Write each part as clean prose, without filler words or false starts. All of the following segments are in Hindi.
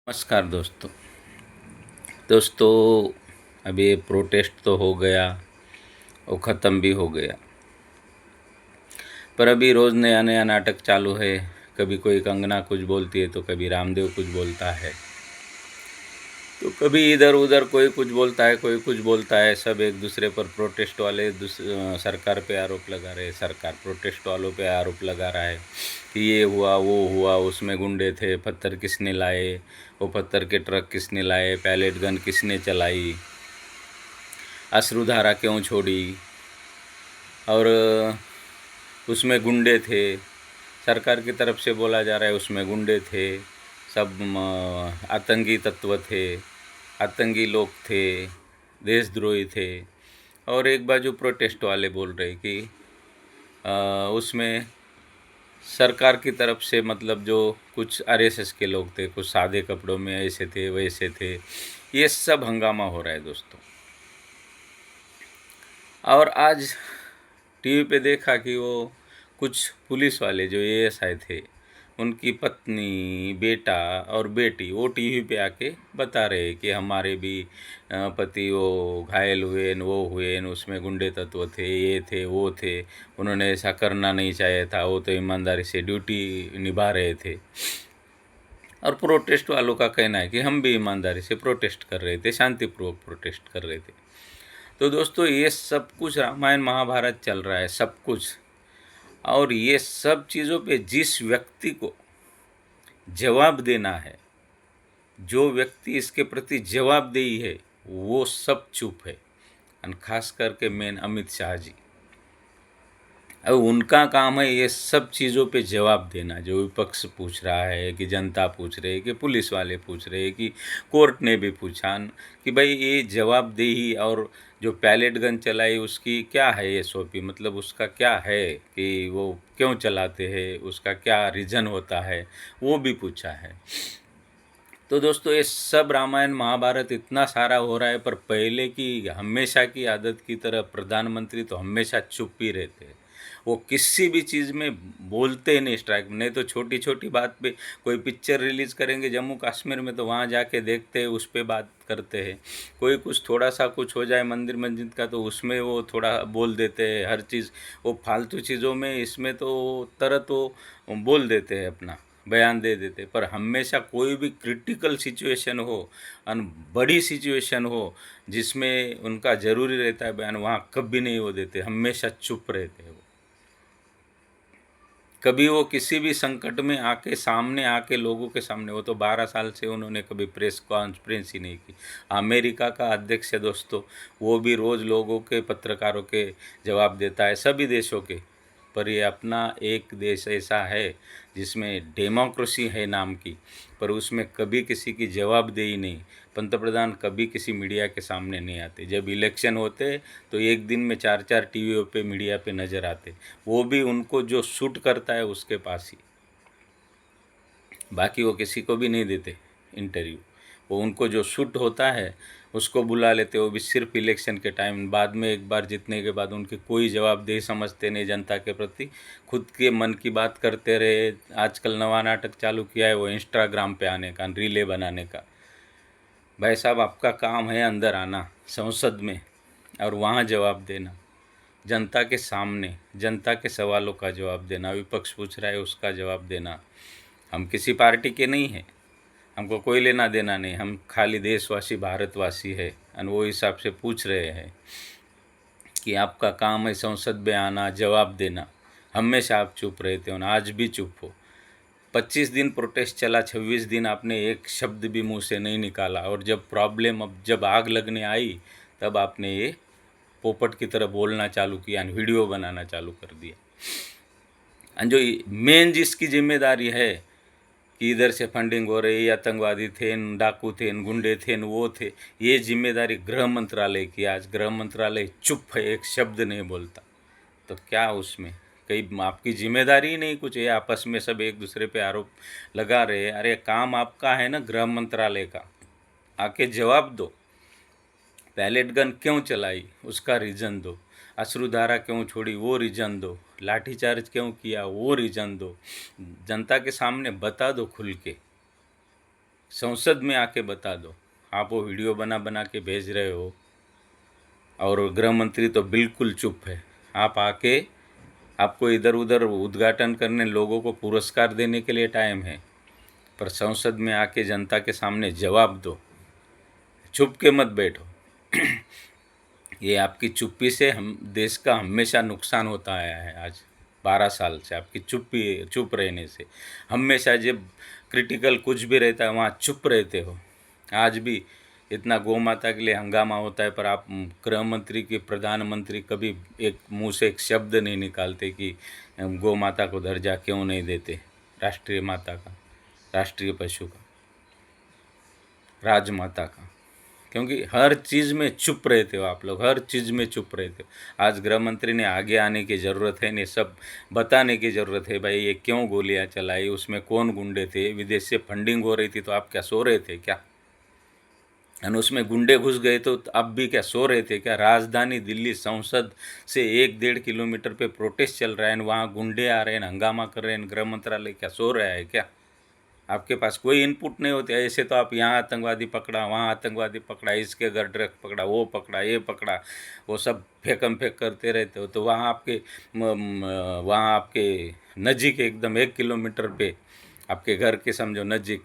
नमस्कार दोस्तों। अभी ये प्रोटेस्ट तो हो गया और ख़त्म भी हो गया, पर अभी रोज़ नया नया नाटक चालू है। कभी कोई कंगना कुछ बोलती है तो कभी रामदेव कुछ बोलता है, तो कभी इधर उधर कोई कुछ बोलता है, कोई कुछ बोलता है। सब एक दूसरे पर प्रोटेस्ट वाले सरकार पे आरोप लगा रहे हैं, सरकार प्रोटेस्ट वालों पे आरोप लगा रहा है कि ये हुआ वो हुआ, उसमें गुंडे थे, पत्थर किसने लाए, वो पत्थर के ट्रक किसने लाए, पैलेट गन किसने चलाई, अश्रुधारा क्यों छोड़ी, और उसमें गुंडे थे। सरकार की तरफ से बोला जा रहा है उसमें गुंडे थे, सब आतंकी तत्व थे, आतंकी लोग थे, देशद्रोही थे। और एक बाजू प्रोटेस्ट वाले बोल रहे कि उसमें सरकार की तरफ से, मतलब जो कुछ आरएसएस के लोग थे, कुछ सादे कपड़ों में ऐसे थे वैसे थे। ये सब हंगामा हो रहा है दोस्तों। और आज टीवी पे देखा कि वो कुछ पुलिस वाले जो एएसआई थे, उनकी पत्नी, बेटा और बेटी वो टीवी पे आके बता रहे कि हमारे भी पति वो घायल हुए न, वो हुए न, उसमें गुंडे तत्व थे, ये थे वो थे, उन्होंने ऐसा करना नहीं चाहिए था, वो तो ईमानदारी से ड्यूटी निभा रहे थे। और प्रोटेस्ट वालों का कहना है कि हम भी ईमानदारी से प्रोटेस्ट कर रहे थे, शांतिपूर्वक प्रोटेस्ट कर रहे थे। तो दोस्तों, ये सब कुछ रामायण महाभारत चल रहा है, सब कुछ। और ये सब चीज़ों पे जिस व्यक्ति को जवाब देना है, जो व्यक्ति इसके प्रति जवाबदेही है, वो सब चुप है। और खास करके मेन अमित शाह जी, अब उनका काम है ये सब चीज़ों पे जवाब देना। जो विपक्ष पूछ रहा है, कि जनता पूछ रही है, कि पुलिस वाले पूछ रहे हैं, कि कोर्ट ने भी पूछा कि भाई ये जवाबदेही, और जो पैलेट गन चलाई उसकी क्या है ये एसओपी, मतलब उसका क्या है कि वो क्यों चलाते हैं, उसका क्या रीज़न होता है, वो भी पूछा है। तो दोस्तों, ये सब रामायण महाभारत इतना सारा हो रहा है, पर पहले की हमेशा की आदत की तरह प्रधानमंत्री तो हमेशा चुप ही रहते हैं। वो किसी भी चीज़ में बोलते ही नहीं स्ट्राइक। नहीं तो छोटी छोटी बात पे कोई पिक्चर रिलीज़ करेंगे जम्मू कश्मीर में, तो वहाँ जाके देखते हैं, उस पर बात करते हैं। कोई कुछ थोड़ा सा कुछ हो जाए मंदिर मस्जिद का, तो उसमें वो थोड़ा बोल देते हैं। हर चीज़ वो फालतू चीज़ों में, इसमें तो तरह तो बोल देते हैं, अपना बयान दे देते। पर हमेशा कोई भी क्रिटिकल सिचुएशन हो और बड़ी सिचुएशन हो जिसमें उनका ज़रूरी रहता है बयान, वहाँ कभी नहीं वो देते, हमेशा चुप रहते हैं वो। कभी वो किसी भी संकट में आके सामने आके लोगों के सामने, वो तो 12 साल से उन्होंने कभी प्रेस कॉन्फ्रेंस ही नहीं की। अमेरिका का अध्यक्ष है दोस्तों, वो भी रोज़ लोगों के, पत्रकारों के जवाब देता है, सभी देशों के। पर ये अपना एक देश ऐसा है जिसमें डेमोक्रेसी है नाम की, पर उसमें कभी किसी की जवाबदेही नहीं। पंतप्रधान कभी किसी मीडिया के सामने नहीं आते। जब इलेक्शन होते तो एक दिन में 4-4 टीवियों पे, मीडिया पे नज़र आते, वो भी उनको जो सूट करता है उसके पास ही। बाकी वो किसी को भी नहीं देते इंटरव्यू। वो उनको जो सूट होता है उसको बुला लेते, वो भी सिर्फ इलेक्शन के टाइम। बाद में एक बार जीतने के बाद उनकी कोई जवाबदेही समझते नहीं जनता के प्रति, खुद के मन की बात करते रहे। आजकल नवा नाटक चालू किया है वो इंस्टाग्राम पे आने का, रीलें बनाने का। भाई साहब, आपका काम है अंदर आना संसद में और वहाँ जवाब देना, जनता के सामने, जनता के सवालों का जवाब देना। विपक्ष पूछ रहा है उसका जवाब देना। हम किसी पार्टी के नहीं हैं, हमको कोई लेना देना नहीं, हम खाली देशवासी, भारतवासी है। और वो हिसाब से पूछ रहे हैं कि आपका काम है संसद में आना, जवाब देना। हमेशा आप चुप रहते हो, आज भी चुप हो। 25 दिन प्रोटेस्ट चला, 26 दिन आपने एक शब्द भी मुंह से नहीं निकाला। और जब प्रॉब्लम, अब जब आग लगने आई, तब आपने ये पोपट की तरह बोलना चालू किया, वीडियो बनाना चालू कर दिया। और जो मेन जिसकी जिम्मेदारी है कि इधर से फंडिंग हो रही, आतंकवादी थे, डाकू थे, गुंडे थे, वो थे, ये जिम्मेदारी गृह मंत्रालय की। आज गृह मंत्रालय चुप है, एक शब्द नहीं बोलता। तो क्या उसमें कहीं आपकी जिम्मेदारी ही नहीं कुछ है? आपस में सब एक दूसरे पे आरोप लगा रहे हैं। अरे काम आपका है ना, गृह मंत्रालय का, आके जवाब दो। पैलेट गन क्यों चलाई उसका रीज़न दो, अश्रुधारा क्यों छोड़ी वो रीज़न दो, लाठीचार्ज क्यों किया वो रीज़न दो। जनता के सामने बता दो खुल के। संसद में आके बता दो। आप वो वीडियो बना बना के भेज रहे हो और गृह मंत्री तो बिल्कुल चुप है। आप आके, आपको इधर उधर उद्घाटन करने, लोगों को पुरस्कार देने के लिए टाइम है, पर संसद में आके जनता के सामने जवाब दो, चुप के मत बैठो। ये आपकी चुप्पी से हम देश का हमेशा नुकसान होता आया है। आज 12 साल से आपकी चुप रहने से हमेशा जब क्रिटिकल कुछ भी रहता है वहाँ चुप रहते हो। आज भी इतना गौ माता के लिए हंगामा होता है, पर आप गृह मंत्री के, प्रधानमंत्री कभी एक मुंह से एक शब्द नहीं निकालते कि गौ माता को दर्जा क्यों नहीं देते, राष्ट्रीय माता का, राष्ट्रीय पशु का, राजमाता का। क्योंकि हर चीज़ में चुप रहते हो आप लोग, हर चीज़ में चुप रहते हो। आज गृह मंत्री ने आगे आने की ज़रूरत है, ने सब बताने की ज़रूरत है। भाई ये क्यों गोलियां चलाई, उसमें कौन गुंडे थे, विदेश से फंडिंग हो रही थी तो आप क्या सो रहे थे क्या? और उसमें गुंडे घुस गए तो आप भी क्या सो रहे थे क्या? राजधानी दिल्ली संसद से 1-1.5 किलोमीटर पे प्रोटेस्ट चल रहा है, वहाँ गुंडे आ रहे हैं, हंगामा कर रहे हैं, गृह मंत्रालय क्या सो रहा है क्या? आपके पास कोई इनपुट नहीं होते। ऐसे तो आप यहाँ आतंकवादी पकड़ा, वहाँ आतंकवादी पकड़ा, इसके घर ड्रग पकड़ा, वो पकड़ा, ये पकड़ा, वो सब फेंकम फेंक करते रहते हो। तो वहाँ आपके नज़दीक एकदम 1 किलोमीटर पे आपके घर के समझो नज़दीक,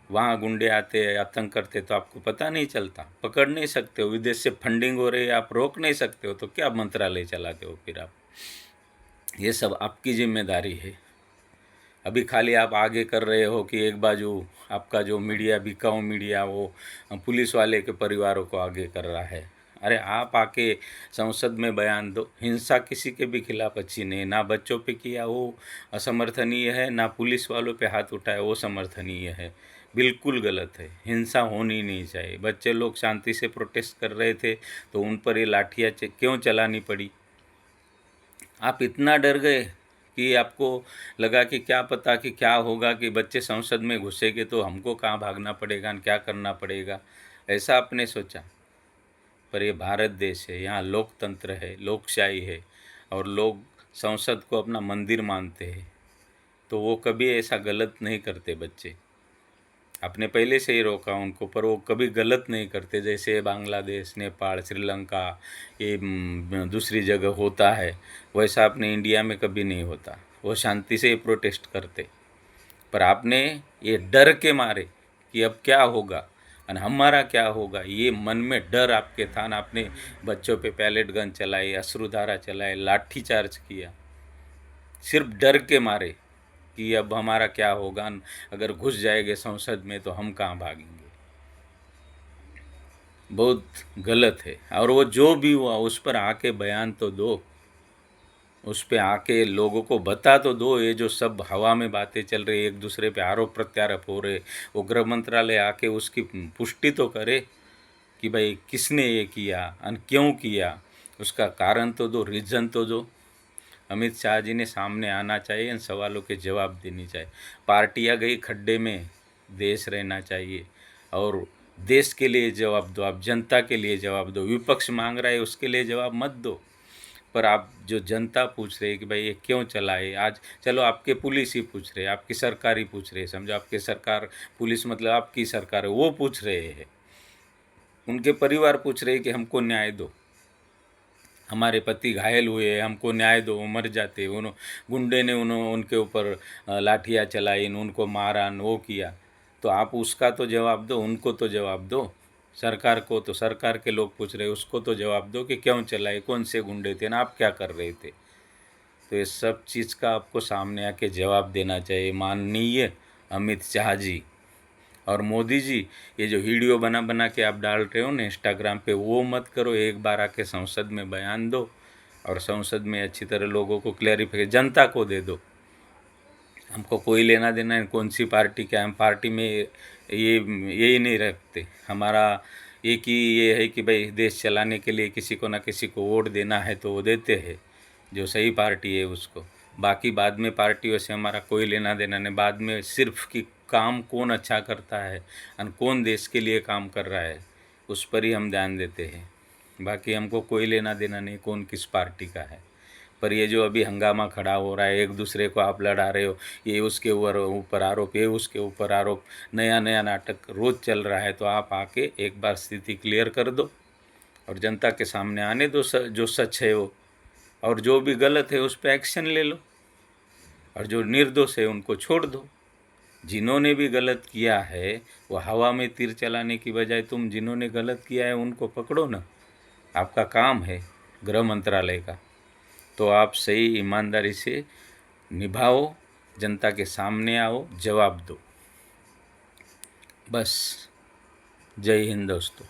वहाँ गुंडे आते हैं, आतंक करते, तो आपको पता नहीं चलता, पकड़ नहीं सकते हो। विदेश से फंडिंग हो रही है, आप रोक नहीं सकते हो, तो क्या मंत्रालय चलाते हो फिर आप? ये सब आपकी जिम्मेदारी है। अभी खाली आप आगे कर रहे हो कि एक बाजू आपका जो मीडिया, बिकाऊ मीडिया, वो पुलिस वाले के परिवारों को आगे कर रहा है। अरे आप आके संसद में बयान दो। हिंसा किसी के भी खिलाफ अच्छी नहीं है, ना बच्चों पे किया वो असमर्थनीय है, ना पुलिस वालों पे हाथ उठाया वो समर्थनीय है। बिल्कुल गलत है, हिंसा होनी नहीं चाहिए। बच्चे लोग शांति से प्रोटेस्ट कर रहे थे तो उन पर ये लाठियाँ क्यों चलानी पड़ी? आप इतना डर गए कि आपको लगा कि क्या पता कि क्या होगा, कि बच्चे संसद में घुसेंगे तो हमको कहाँ भागना पड़ेगा, क्या करना पड़ेगा, ऐसा आपने सोचा। पर ये भारत देश है, यहाँ लोकतंत्र है, लोकशाही है, और लोग संसद को अपना मंदिर मानते हैं, तो वो कभी ऐसा गलत नहीं करते बच्चे। आपने पहले से ही रोका उनको, पर वो कभी गलत नहीं करते। जैसे बांग्लादेश, नेपाल, श्रीलंका, ये दूसरी जगह होता है, वैसा अपने इंडिया में कभी नहीं होता। वो शांति से प्रोटेस्ट करते। पर आपने ये डर के मारे कि अब क्या होगा और हमारा क्या होगा, ये मन में डर आपके था ना, आपने बच्चों पे पैलेट गन चलाई, अश्रुधारा चलाए, लाठी चार्ज किया, सिर्फ डर के मारे कि अब हमारा क्या होगा, अगर घुस जाएंगे संसद में तो हम कहाँ भागेंगे। बहुत गलत है। और वो जो भी हुआ उस पर आके बयान तो दो, उस पर आके लोगों को बता तो दो। ये जो सब हवा में बातें चल रही, एक दूसरे पे आरोप प्रत्यारोप हो रहे, वो गृह मंत्रालय आके उसकी पुष्टि तो करे कि भाई किसने ये किया और क्यों किया, उसका कारण तो दो, रीज़न तो दो। अमित शाह जी ने सामने आना चाहिए, इन सवालों के जवाब देनी चाहिए। पार्टियां गई खड्डे में, देश रहना चाहिए। और देश के लिए जवाब दो, आप जनता के लिए जवाब दो। विपक्ष मांग रहा है उसके लिए जवाब मत दो, पर आप जो जनता पूछ रहे है कि भाई ये क्यों चला है, आज चलो आपके पुलिस ही पूछ रहे, आपकी सरकार ही पूछ रहे, समझो आपके सरकार, पुलिस मतलब आपकी सरकार है, वो पूछ रहे हैं, उनके परिवार पूछ रहे हैं कि हमको न्याय दो, हमारे पति घायल हुए हैं, हमको न्याय दो, वो मर जाते। गुंडे ने उनके ऊपर लाठियाँ चलाई, उनको मारा, वो किया, तो आप उसका तो जवाब दो, उनको तो जवाब दो। सरकार को तो सरकार के लोग पूछ रहे, उसको तो जवाब दो कि क्यों चलाए, कौन से गुंडे थे ना, आप क्या कर रहे थे। तो ये सब चीज़ का आपको सामने आके जवाब देना चाहिए माननीय अमित शाह जी। और मोदी जी, ये जो वीडियो बना बना के आप डाल रहे हो ना इंस्टाग्राम पे, वो मत करो। एक बार आके संसद में बयान दो और संसद में अच्छी तरह लोगों को क्लैरिफिकेशन, जनता को दे दो। हमको कोई लेना देना है कौन सी पार्टी क्या, हम पार्टी में यही नहीं रखते। हमारा एक ही ये है कि भाई देश चलाने के लिए किसी को ना किसी को वोट देना है तो वो देते हैं, जो सही पार्टी है उसको। बाकी बाद में पार्टियों से हमारा कोई लेना देना नहीं। बाद में सिर्फ कि काम कौन अच्छा करता है और कौन देश के लिए काम कर रहा है, उस पर ही हम ध्यान देते हैं। बाकी हमको कोई लेना देना नहीं कौन किस पार्टी का है। पर ये जो अभी हंगामा खड़ा हो रहा है, एक दूसरे को आप लड़ा रहे हो, ये उसके ऊपर आरोप, ये उसके ऊपर आरोप, नया नया नाटक रोज़ चल रहा है, तो आप आके एक बार स्थिति क्लियर कर दो और जनता के सामने आने दो जो सच है वो, और जो भी गलत है उस पर एक्शन ले लो, और जो निर्दोष है उनको छोड़ दो। जिन्होंने भी गलत किया है वो हवा में तीर चलाने की बजाय तुम जिन्होंने गलत किया है उनको पकड़ो ना, आपका काम है गृह मंत्रालय का। तो आप सही ईमानदारी से निभाओ, जनता के सामने आओ, जवाब दो। बस। जय हिंद दोस्तों।